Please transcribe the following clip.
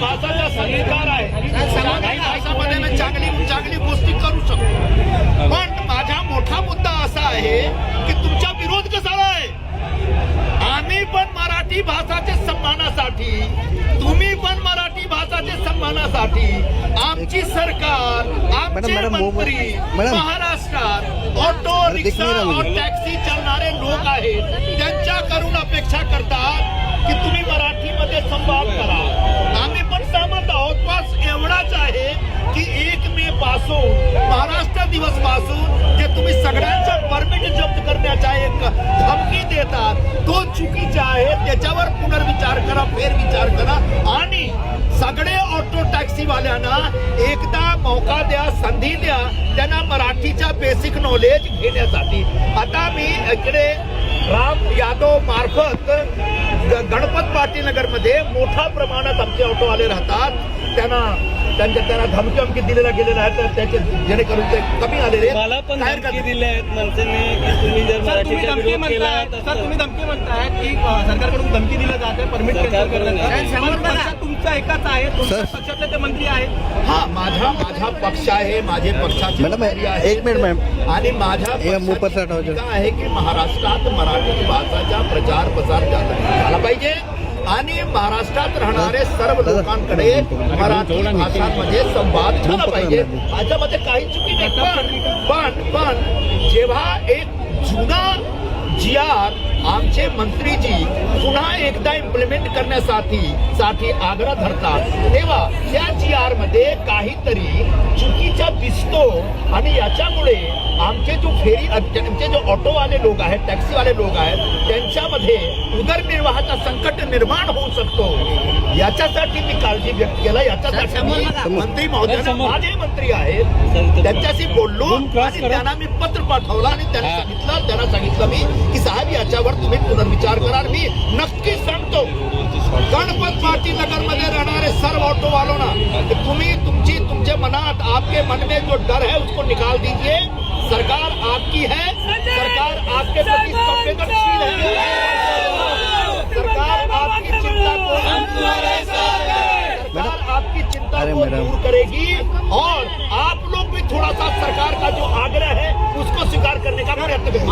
भाषाचा संस्कार आहे, काही भाषामध्ये मी चांगली गोष्टी करू शकतो, पण माझा मोठा मुद्दा असा आहे की तुमचा विरोध कसा आहे? आम्ही पण मराठी भाषाच्या सन्मानासाठी, तुम्ही पण मराठी भाषाच्या सन्मानासाठी आमची सरकार, आमचे मंत्री महाराष्ट्रात ऑटो रिक्षा और टॅक्सी चालणारे लोक आहेत त्यांच्याकडून अपेक्षा करतात की तुम्ही मराठीमध्ये संवाद करा. आम्ही पण सहमत आहोत, बस एवढाच आहे की 1 मे पासून, महाराष्ट्र दिवस पासून जे तुम्ही सगळ्यांचा परमिट जप्त करण्याचा एक धमकी देतात तो चुकीचा आहे. त्याच्यावर पुनर्विचार करा, फेरविचार करा आणि सगळे ऑटो टॅक्सीवाल्यांना एकदा मौका द्या, संधी द्या त्यांना मराठीच्या बेसिक नॉलेज घेण्यासाठी. आता मी इकडे राम यादव मार्फत गणपत पाटील नगर मध्ये मोठ्या प्रमाणात आमचे ऑटोवाले राहतात, त्यांना धमकी दिलेला गेलेला आहे, तर त्याचे जेणेकरून ते कमी आलेले. मला पण धमकी दिल्या आहेत मनसेने की तुम्ही जर मराठीचा विरोध केला तर तुम्ही धमकी म्हणताय की सरकारकडून धमकी दिलं जाते परमिट तुमचा एकाच आहे, तुमच्या पक्षातले ते मंत्री आहेत. हा, माझा पक्ष आहे, माझे पक्षाचे मंत्री आहेत. 1 मिनिट मॅम. आणि माझ्या भूमिका आहे की महाराष्ट्रात मराठी भाषाचा प्रचार प्रसार झाला पाहिजे आणि महाराष्ट्रात राहणारे सर्व लोकांकडे मराठी भाषांमध्ये संवाद झाला पाहिजे. याच्यामध्ये काही चुकी नाही, पण जेव्हा एक जुना GR आमचे मंत्रीजी पुन्हा एकदा इम्प्लिमेंट करण्यासाठी आग्रह धरतात तेव्हा त्या GR मध्ये काहीतरी चुकीचा दिसतो आणि याच्यामुळे आमचे जो ऑटोवाले लोक आहेत, टॅक्सीवाले लोक आहेत, त्यांच्यामध्ये उदरनिर्वाहाचा संकट निर्माण होऊ शकतो. याच्यासाठी मी काळजी व्यक्त केला. याच्यासाठी मंत्री महोदय, माझे मंत्री आहेत, त्यांच्याशी बोललो आणि त्यांना मी पत्र पाठवलं आणि त्यांना सांगितलं मी की साहेब याच्यावर तुम्ही पुनर्विचार करा. मी नक्की सांगतो गणपत पाटील नगर मध्ये राहणारे सर्व ऑटो वालों ना, तुम्ही तुमचे मनात, आपके मन में जो डर है उसको निकाल दीजिए. सरकार आपकी है, सरकार आपके प्रति संवेदनशील है, सरकार आपकी चिंता को दूर करेगी और आप लोग भी थोड़ा सा सरकार का जो आग्रह है उसको स्वीकार करने का प्रयत्न करें.